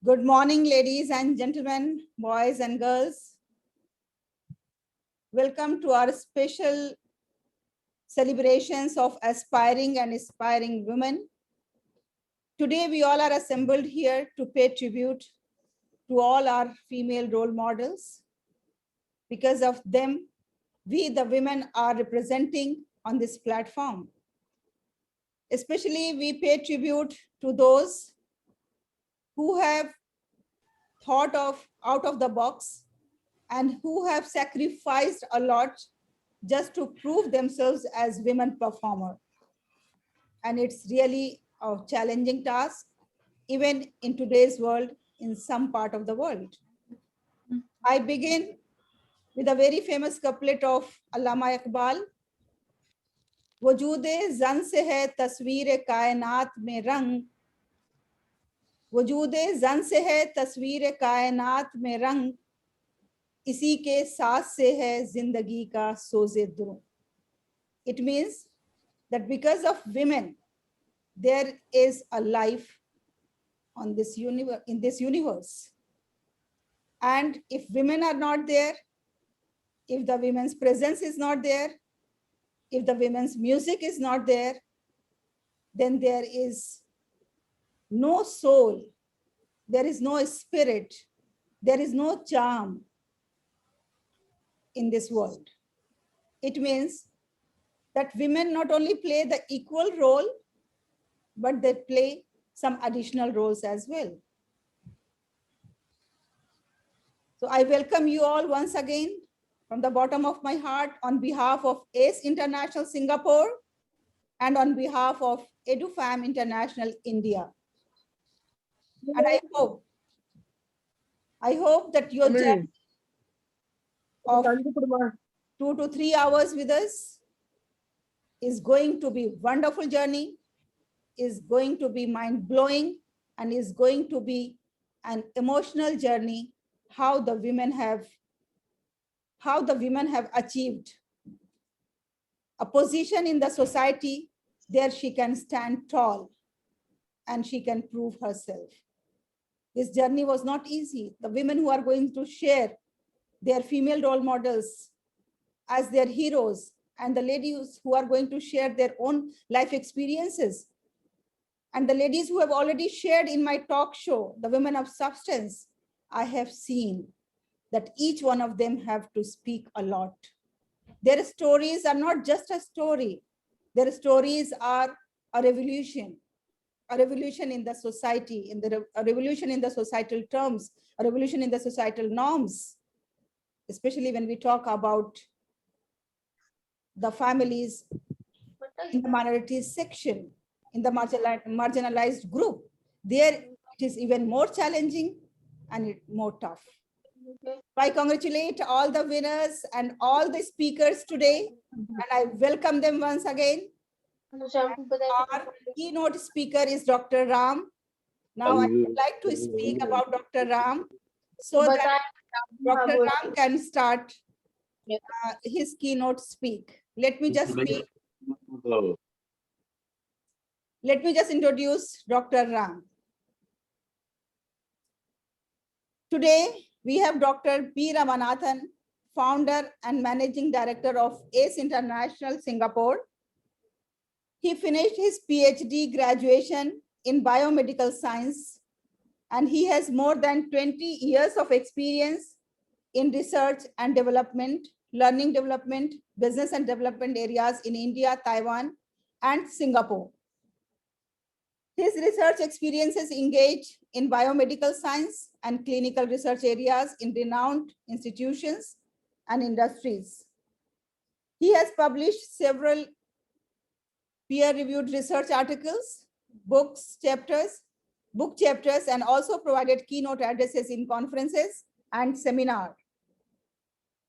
Good morning, ladies and gentlemen, boys and girls. Welcome to our special celebrations of aspiring and inspiring women. Today, we all are assembled here to pay tribute to all our female role models. Because of them, we, the women, are representing on this platform. Especially, we pay tribute to those who have thought of out of the box and who have sacrificed a lot just to prove themselves as women performer. And it's really a challenging task, even in today's world, in some part of the world. I begin with a very famous couplet of Allama Iqbal. वजूदे जन से है तस्वीर कायनात में रंग, वजूदे जन से है तस्वीर कायनात में रंग, इसी के साथ से है जिंदगी का सोजे दुरूं. It means that because of women, there is a life on this universe, in this universe. And if women are not there, if the women's presence is not there, if the women's music is not there, then there is no soul, there is no spirit, there is no charm in this world. It means that women not only play the equal role, but they play some additional roles as well. So I welcome you all once again from the bottom of my heart on behalf of ACE International Singapore and on behalf of EduFam International India. And I hope that your journey of 2 to 3 hours with us is going to be wonderful journey, is going to be mind-blowing, and is going to be an emotional journey, how the women have achieved a position in the society. There she can stand tall and she can prove herself. This journey was not easy. The women who are going to share their female role models as their heroes, and the ladies who are going to share their own life experiences, and the ladies who have already shared in my talk show, the Women of Substance, I have seen that each one of them have to speak a lot. Their stories are not just a story. Their stories are a revolution in the society, a revolution in the societal terms, a revolution in the societal norms, especially when we talk about the families in the minorities section, in the marginalized group. There it is even more challenging and more tough. I congratulate all the winners and all the speakers today, and I welcome them once again. Our keynote speaker is Dr. Ram. Now I would like to speak about Dr. Ram so that Dr. Ram can start his keynote speak. Let me just introduce Dr. Ram. Today, we have Dr. P. Ramanathan, founder and managing director of ACE International Singapore. He finished his PhD graduation in biomedical science, and he has more than 20 years of experience in research and development, learning development, business and development areas in India, Taiwan, and Singapore. His research experiences engage in biomedical science and clinical research areas in renowned institutions and industries. He has published several peer-reviewed research articles, book chapters, and also provided keynote addresses in conferences and seminars.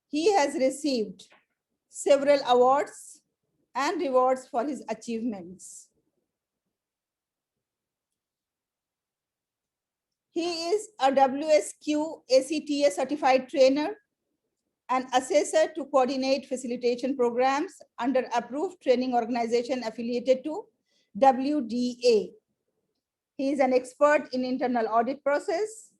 He has received several awards and rewards for his achievements. He is a WSQ ACTA certified trainer and assessor to coordinate facilitation programs under approved training organization affiliated to WDA. He is an expert in internal audit process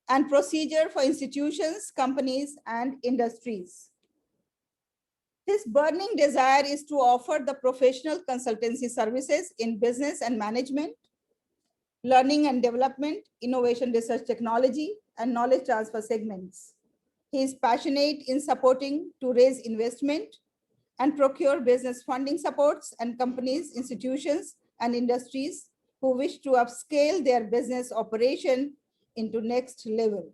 and procedure for institutions, companies, and industries. His burning desire is to offer the professional consultancy services in business and management, learning and development, innovation, research, technology, and knowledge transfer segments. He is passionate in supporting to raise investment and procure business funding supports and companies, institutions, and industries who wish to upscale their business operation into next level.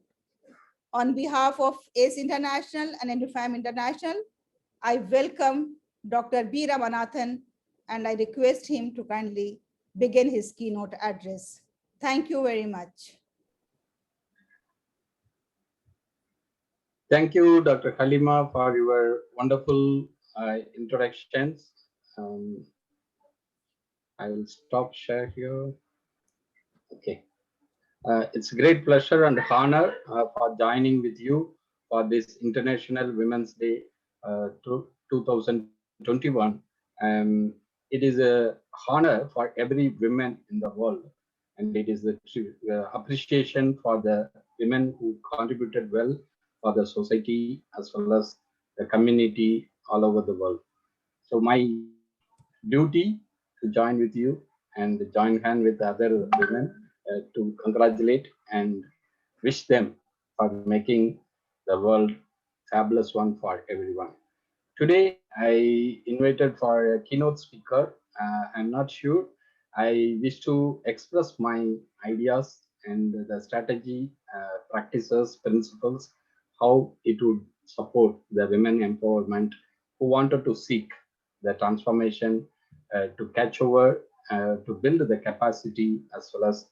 On behalf of ACE International and EduFam International, I welcome Dr. B. Ramanathan, and I request him to kindly begin his keynote address. Thank you very much. Thank you, Dr. Halima, for your wonderful introductions. I will stop share here. Okay. It's a great pleasure and honor for joining with you for this International Women's Day 2021. It is a honor for every woman in the world, and it is the appreciation for the women who contributed well for the society as well as the community all over the world. So my duty to join with you and join hand with other women to congratulate and wish them for making the world fabulous one for everyone. Today, I invited for a keynote speaker. I'm not sure. I wish to express my ideas and the strategy, practices, principles, how it would support the women empowerment who wanted to seek the transformation to catch over, to build the capacity as well as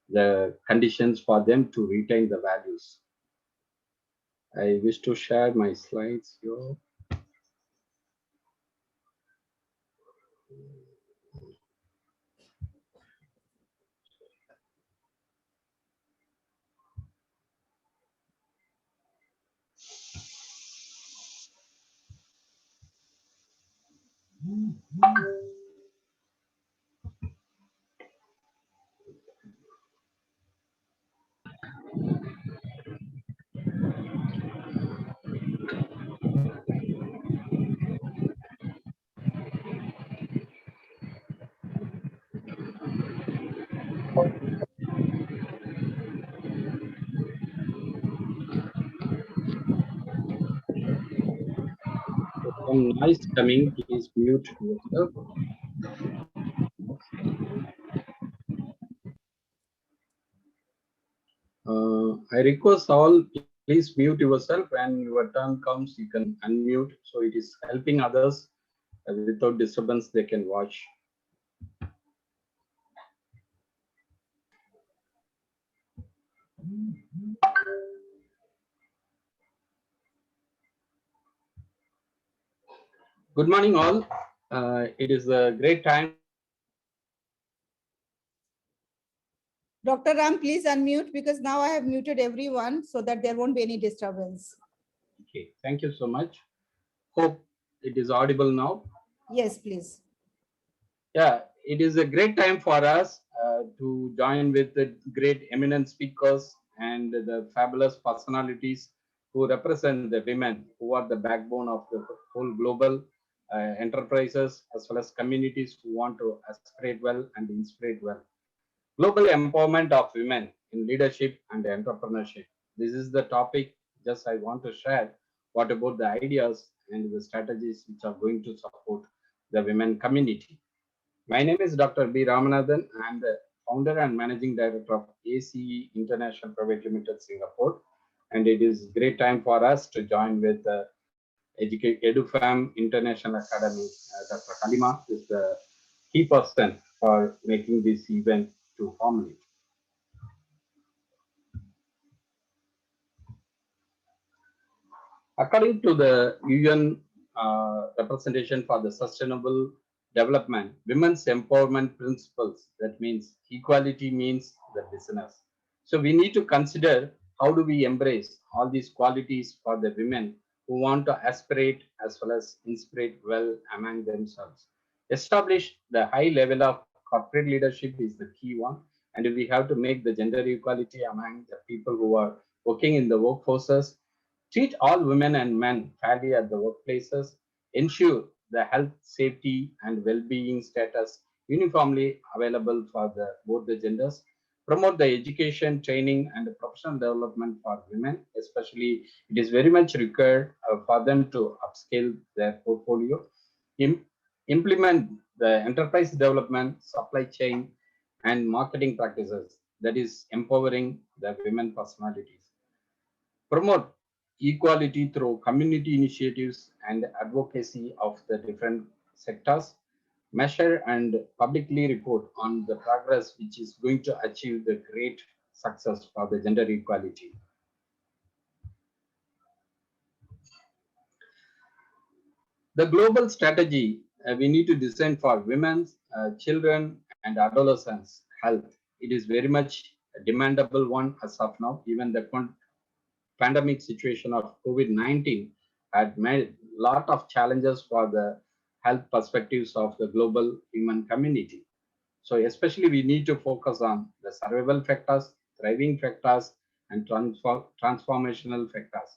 the conditions for them to retain the values. I wish to share my slides here. Some noise coming, please mute yourself. I request all, please mute yourself. When your turn comes, you can unmute. So it is helping others without disturbance, they can watch. Good morning, all. It is a great time. Dr. Ram, please unmute because now I have muted everyone so that there won't be any disturbance. Okay, thank you so much. Hope it is audible now. Yes, please. Yeah, it is a great time for us to join with the great eminent speakers and the fabulous personalities who represent the women who are the backbone of the whole global enterprises as well as communities who want to aspirate well and inspire well. Global empowerment of women in leadership and entrepreneurship. This is the topic just I want to share. What about the ideas and the strategies which are going to support the women community? My name is Dr. B. Ramanathan. I am the founder and managing director of ACE International Private Limited Singapore. And it is great time for us to join with EduFam International Academy. Dr. Halima is the key person for making this event to formulate. According to the UN representation for the sustainable development, women's empowerment principles, that means equality means the business. So we need to consider how do we embrace all these qualities for the women who want to aspirate as well as inspire well among themselves. Establish the high level of corporate leadership is the key one. And we have to make the gender equality among the people who are working in the workforces, treat all women and men fairly at the workplaces, ensure the health, safety, and well-being status uniformly available for both the genders, promote the education, training, and professional development for women, especially it is very much required for them to upscale their portfolio, Im- implement the enterprise development, supply chain, and marketing practices that is empowering the women personalities, promote equality through community initiatives and advocacy of the different sectors, measure and publicly report on the progress which is going to achieve the great success for the gender equality. The global strategy we need to design for women, children, and adolescents' health. It is very much a demandable one as of now. Even the pandemic situation of COVID-19 had made a lot of challenges for the health perspectives of the global human community. So especially we need to focus on the survival factors, thriving factors, and transformational factors.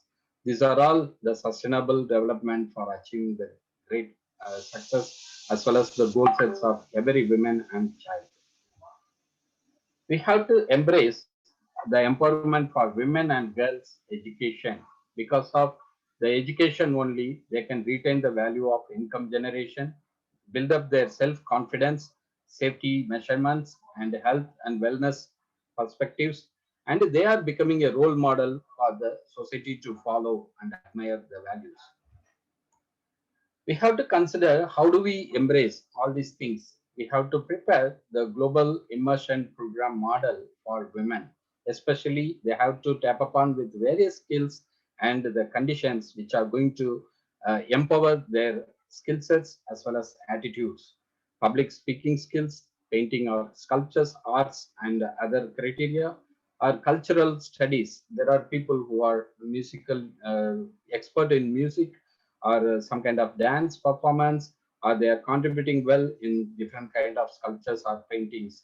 These are all the sustainable development for achieving the great success as well as the goal sets of every woman and child. We have to embrace the empowerment for women and girls education. Because of the education only, they can retain the value of income generation, build up their self-confidence, safety measurements, and health and wellness perspectives. And they are becoming a role model for the society to follow and admire the values. We have to consider how do we embrace all these things. We have to prepare the global immersion program model for women, especially they have to tap upon with various skills and the conditions which are going to empower their skill sets as well as attitudes, public speaking skills, painting or sculptures, arts, and other criteria, or cultural studies. There are people who are musical expert in music or some kind of dance performance, or they are contributing well in different kind of sculptures or paintings.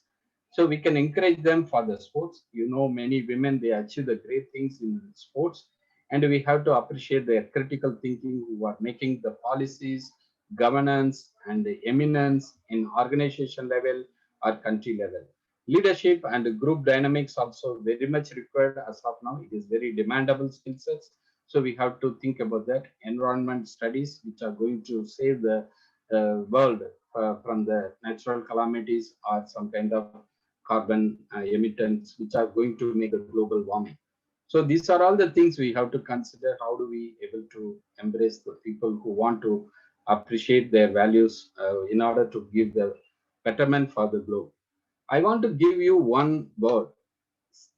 So we can encourage them for the sports. You know, many women, they achieve the great things in sports, and we have to appreciate their critical thinking who are making the policies, governance, and the eminence in organization level or country level. Leadership and group dynamics also very much required as of now. It is very demandable skill sets, so we have to think about that. Environment studies, which are going to save the world from the natural calamities or some kind of carbon emittents, which are going to make the global warming. So these are all the things we have to consider. How do we able to embrace the people who want to appreciate their values in order to give the betterment for the globe? I want to give you one word,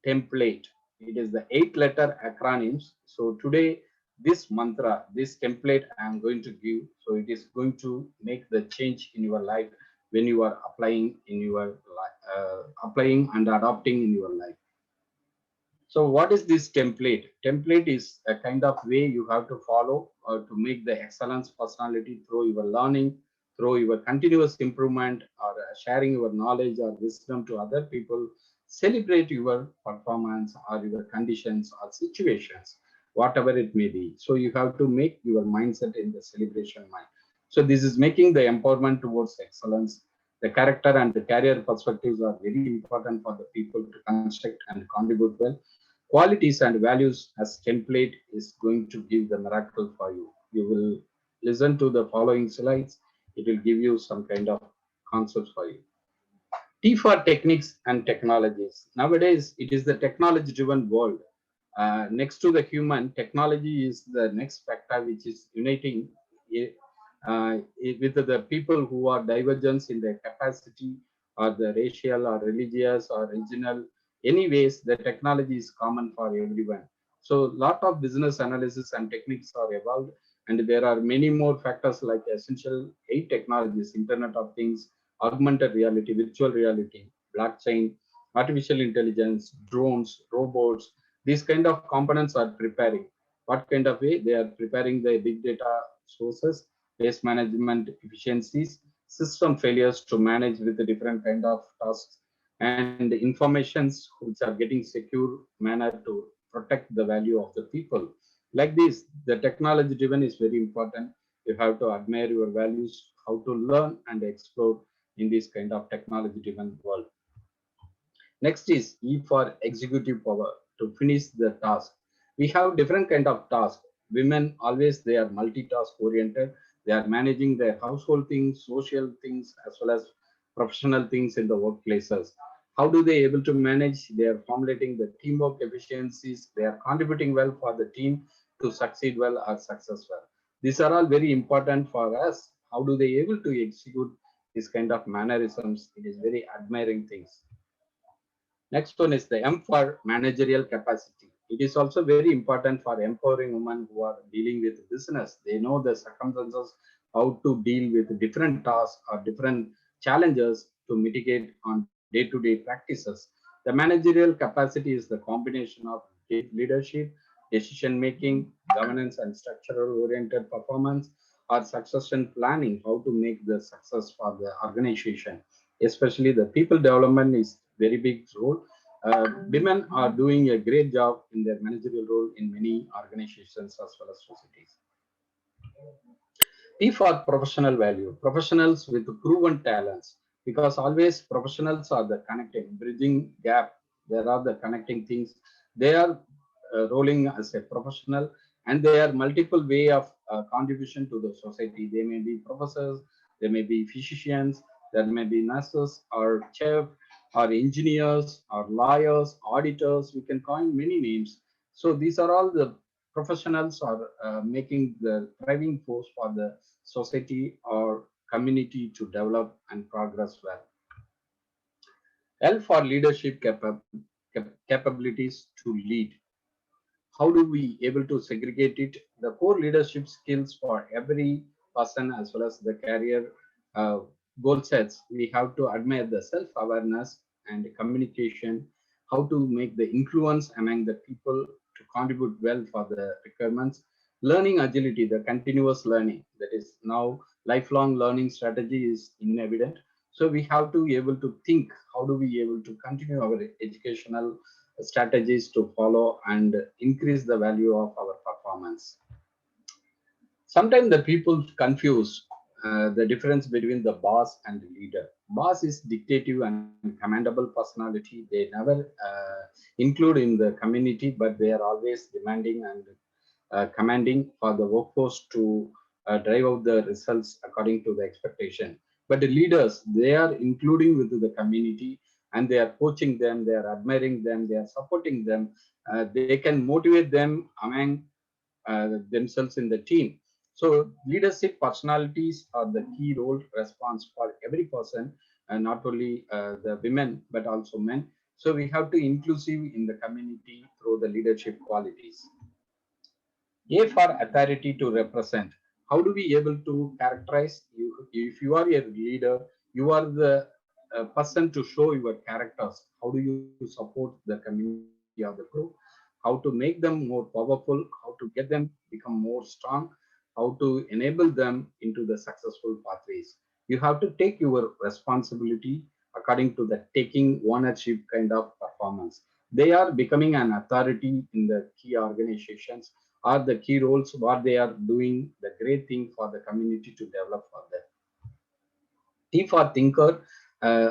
template. It is the 8-letter acronyms. So today, this mantra, this template I am going to give. So it is going to make the change in your life when you are applying in your life, applying and adopting in your life. So what is this template? Template is a kind of way you have to follow to make the excellence personality through your learning, through your continuous improvement, or sharing your knowledge or wisdom to other people. Celebrate your performance or your conditions or situations, whatever it may be. So you have to make your mindset in the celebration mind. So this is making the empowerment towards excellence. The character and the career perspectives are very important for the people to construct and contribute well. Qualities and values as template is going to give the miracle for you. You will listen to the following slides. It will give you some kind of concepts for you. T for techniques and technologies. Nowadays, it is the technology driven world. Next to the human, technology is the next factor which is uniting with the people who are divergence in their capacity or the racial or religious or regional. Anyways, the technology is common for everyone. So lot of business analysis and techniques are evolved, and there are many more factors like essential 8 technologies, Internet of Things, augmented reality, virtual reality, blockchain, artificial intelligence, drones, robots. These kind of components are preparing. What kind of way? They are preparing the big data sources, waste management efficiencies, system failures to manage with the different kind of tasks, and informations which are getting secure manner to protect the value of the people. Like this, the technology driven is very important. You have to admire your values, how to learn and explore in this kind of technology driven world. Next is E for executive power to finish the task. We have different kind of tasks. Women always they are multitask oriented. They are managing their household things, social things, as well as professional things in the workplaces. How do they able to manage? They are formulating the teamwork efficiencies. They are contributing well for the team to succeed well or success well. These are all very important for us. How do they able to execute this kind of mannerisms? It is very admiring things. Next one is the M for managerial capacity. It is also very important for empowering women who are dealing with business. They know the circumstances, how to deal with different tasks or different challenges to mitigate on day-to-day practices. The managerial capacity is the combination of leadership, decision making, governance, and structural oriented performance or succession planning, how to make the success for the organization. Especially the people development is very big role. Women are doing a great job in their managerial role in many organizations as well as societies. P for professional value, professionals with proven talents, because always professionals are the connecting, bridging gap. There are the connecting things. They are rolling as a professional, and they are multiple way of contribution to the society. They may be professors, they may be physicians, there may be nurses or chef or engineers or lawyers, auditors. We can coin many names. So these are all the professionals are making the driving force for the society or community to develop and progress well. L for leadership capabilities to lead. How do we able to segregate it? The core leadership skills for every person as well as the career uh, goal sets. We have to admire the self-awareness and communication, how to make the influence among the people to contribute well for the requirements. Learning agility, the continuous learning, that is now lifelong learning strategy is in evident. So we have to be able to think how do we able to continue our educational strategies to follow and increase the value of our performance. Sometimes the people confuse the difference between the boss and the leader. Boss is dictative and commendable personality. They never include in the community, but they are always demanding and commanding for the workforce to drive out the results according to the expectation. But the leaders, they are including with the community and they are coaching them, they are admiring them, they are supporting them. They can motivate them among themselves in the team. So leadership personalities are the key role response for every person, and not only the women but also men. So we have to inclusive in the community through the leadership qualities. A for authority to represent. How do we able to characterize you? If you are a leader, you are the person to show your characters. How do you support the community of the group? How to make them more powerful? How to get them become more strong? How to enable them into the successful pathways? You have to take your responsibility according to the taking ownership kind of performance. They are becoming an authority in the key organizations are the key roles what they are doing the great thing for the community to develop for them. T for thinker.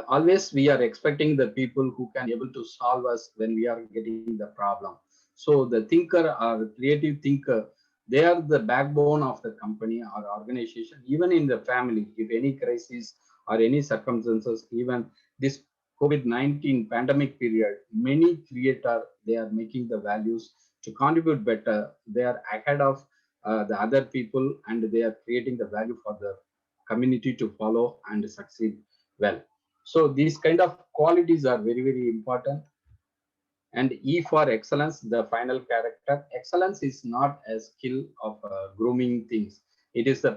Always we are expecting the people who can able to solve us when we are getting the problem. So the thinker or creative thinker, they are the backbone of the company or organization. Even in the family, if any crisis or any circumstances, even this COVID-19 pandemic period, many creator they are making the values to contribute better. They are ahead of the other people and they are creating the value for the community to follow and succeed well. So these kind of qualities are very, very important. And E for excellence, the final character. Excellence is not a skill of grooming things. It is the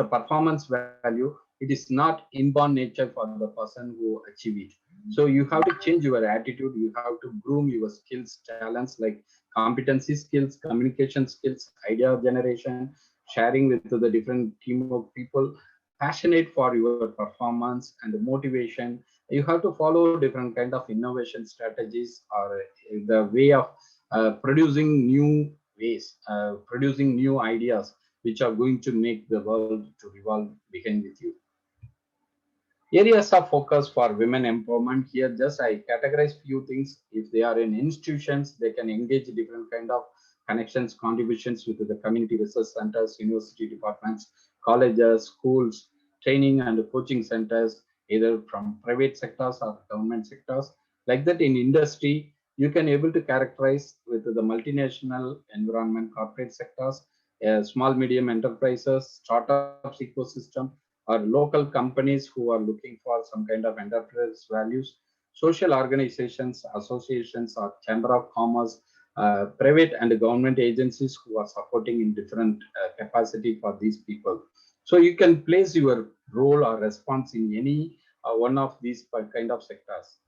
performance value. It is not inborn nature for the person who achieve it. So you have to change your attitude. You have to groom your skills, talents like competency skills, communication skills, idea generation, sharing with the different team of people. passionate for your performance and the motivation. You have to follow different kind of innovation strategies or the way of producing new ways, producing new ideas which are going to make the world to revolve behind with you. Areas of focus for women empowerment, here just I categorize few things. If they are in institutions, they can engage different kind of connections, contributions with the community research centers, university departments, colleges, schools, training and coaching centers, either from private sectors or government sectors. Like that in industry, you can able to characterize with the multinational environment, corporate sectors, small medium enterprises, startups ecosystem, or local companies who are looking for some kind of enterprise values, social organizations, associations, or chamber of commerce, private and government agencies who are supporting in different capacity for these people. So you can place your role or response in any one of these kind of sectors.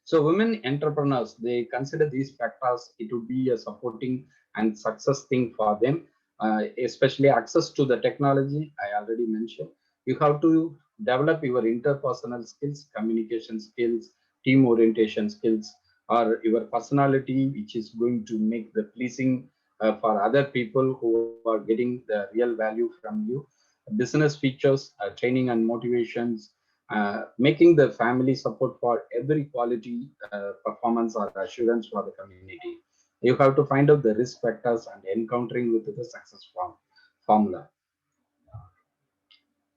So women entrepreneurs, they consider these factors, it would be a supporting and success thing for them, especially access to the technology, I already mentioned. You have to develop your interpersonal skills, communication skills, team orientation skills, or your personality, which is going to make the pleasing for other people who are getting the real value from you. Business features, training and motivations, making the family support for every quality performance or assurance for the community. You have to find out the risk factors and encountering with the success formula.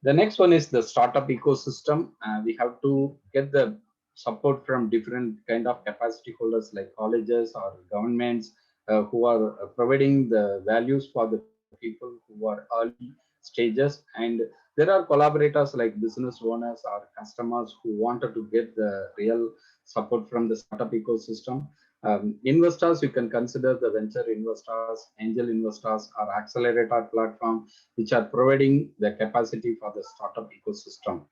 The next one is the startup ecosystem. We have to get the support from different kind of capacity holders like colleges or governments who are providing the values for the people who are early stages. And there are collaborators like business owners or customers who wanted to get the real support from the startup ecosystem. Investors, you can consider the venture investors, angel investors, or accelerator platform which are providing the capacity for the startup ecosystem.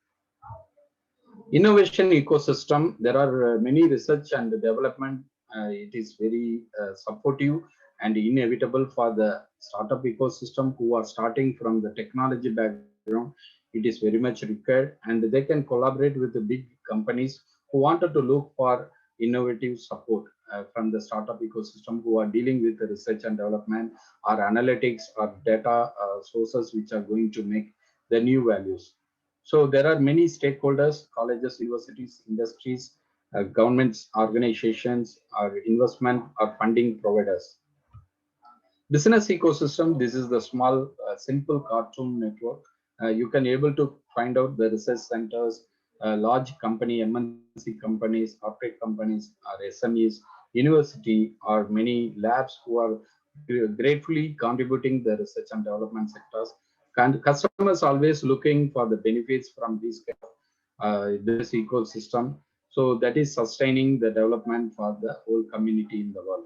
Innovation ecosystem, there are many research and development. It is very supportive and inevitable for the startup ecosystem who are starting from the technology background. It is very much required, and they can collaborate with the big companies who wanted to look for innovative support from the startup ecosystem who are dealing with the research and development or analytics or data sources which are going to make the new values. So there are many stakeholders, colleges, universities, industries, governments, organizations, or investment or funding providers. Business ecosystem, this is the small, simple cartoon network. You can able to find out the research centers, large company, MNC companies, corporate companies, or SMEs, university, or many labs who are gratefully contributing the research and development sectors. Customers always looking for the benefits from these kind of this ecosystem. So that is sustaining the development for the whole community in the world.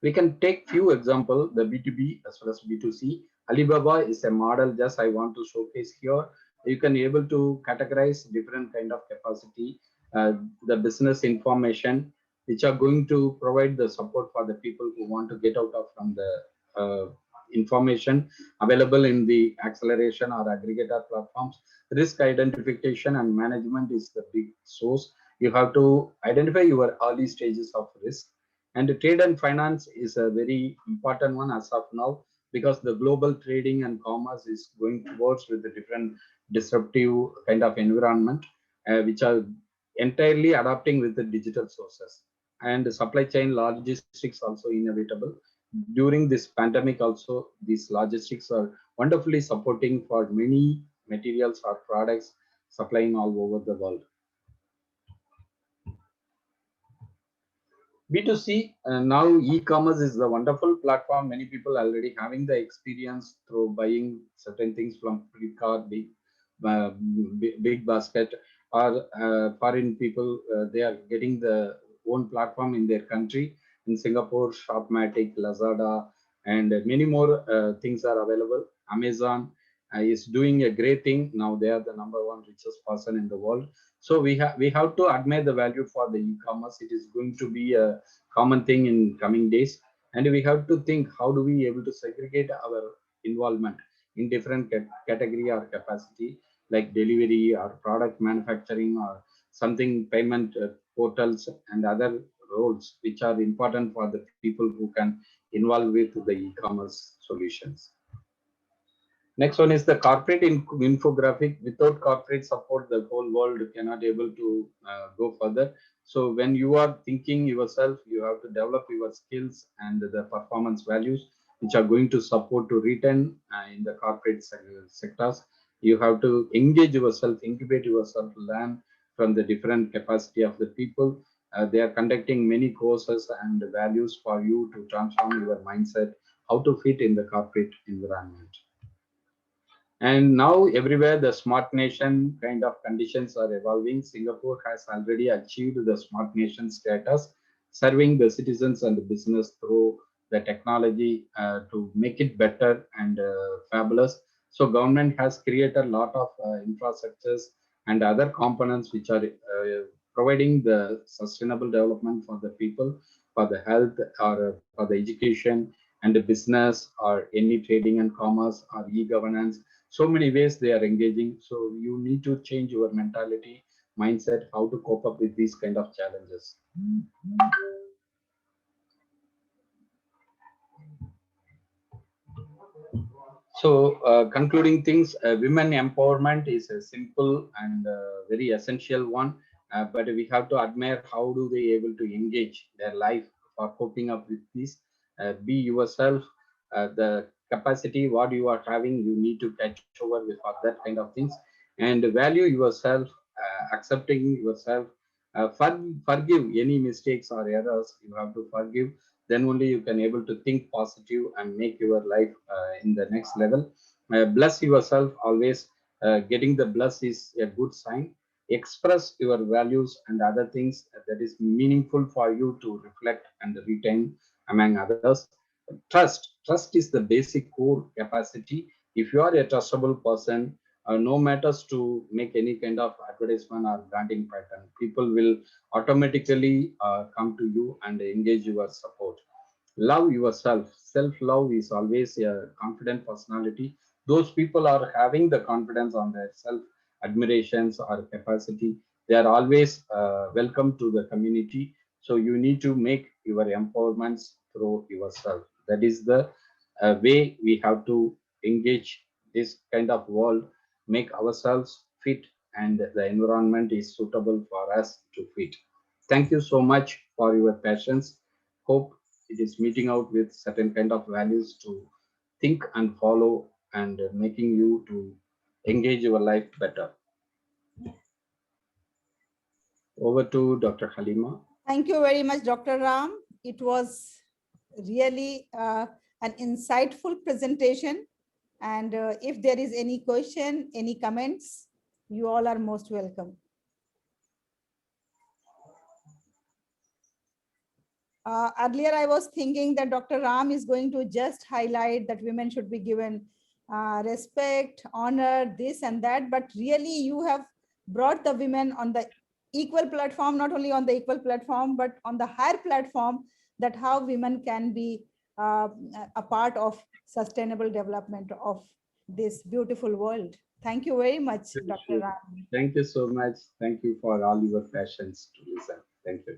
We can take few example, the B2B as well as B2C. Alibaba is a model just I want to showcase here. You can able to categorize different kind of capacity, the business information, which are going to provide the support for the people who want to get out of from the information available in the acceleration or aggregator platforms. Risk identification and management is the big source. You have to identify your early stages of risk, and trade and finance is a very important one as of now, because the global trading and commerce is going towards with the different disruptive kind of environment, which are entirely adapting with the digital sources. And supply chain logistics also inevitable. During this pandemic also, these logistics are wonderfully supporting for many materials or products supplying all over the world. B2C, now e-commerce is a wonderful platform. Many people already having the experience through buying certain things from Flipkart, uh, big basket, or foreign people, they are getting the own platform in their country. In Singapore, Shopmatic, Lazada, and many more things are available. Amazon is doing a great thing. Now they are the number one richest person in the world. So we have to admire the value for the e-commerce. It is going to be a common thing in coming days, and we have to think how do we able to segregate our involvement. in different category or capacity, like delivery or product manufacturing or something payment portals and other roles which are important for the people who can involve with the e-commerce solutions. Next one is the corporate infographic. Without corporate support, the whole world cannot able to go further. So when you are thinking yourself, you have to develop your skills and the performance values, which are going to support to return in the corporate sectors. You have to engage yourself, incubate yourself, learn from the different capacity of the people. They are conducting many courses and values for you to transform your mindset, how to fit in the corporate environment. And now everywhere the smart nation kind of conditions are evolving. Singapore has already achieved the smart nation status, serving the citizens and the business through the technology to make it better and fabulous. So government has created a lot of infrastructures and other components which are providing the sustainable development for the people, for the health or for the education and the business or any trading and commerce or e-governance. So many ways they are engaging. So you need to change your mentality, mindset, how to cope up with these kind of challenges. So concluding things, women empowerment is a simple and very essential one, but we have to admire how do they able to engage their life for coping up with this. Be yourself, the capacity what you are having, you need to catch over with for that kind of things, and value yourself, accepting yourself, forgive any mistakes or errors. You have to forgive, then only you can able to think positive and make your life in the next level. Bless yourself always. Getting the bless is a good sign. Express your values and other things that is meaningful for you to reflect and retain among others. Trust is the basic core capacity. If you are a trustable person, no matters to make any kind of advertisement or branding pattern, people will automatically come to you and engage your support. Love yourself. Self-love is always a confident personality. Those people are having the confidence on their self admirations or capacity. They are always welcome to the community. So you need to make your empowerments through yourself. That is the way we have to engage this kind of world, make ourselves fit, and the environment is suitable for us to fit. Thank you so much for your patience. Hope it is meeting out with certain kind of values to think and follow and making you to engage your life better. Over to Dr. Halima. Thank you very much, Dr. Ram. It was really an insightful presentation. And if there is any question, any comments, you all are most welcome. Earlier, I was thinking that Dr. Ram is going to just highlight that women should be given respect, honor, this and that. But really, you have brought the women on the equal platform, not only on the equal platform, but on the higher platform, that how women can be a part of sustainable development of this beautiful world. Thank you very much, Dr. Ram. Thank you so much. Thank you for all your passions to listen. Thank you.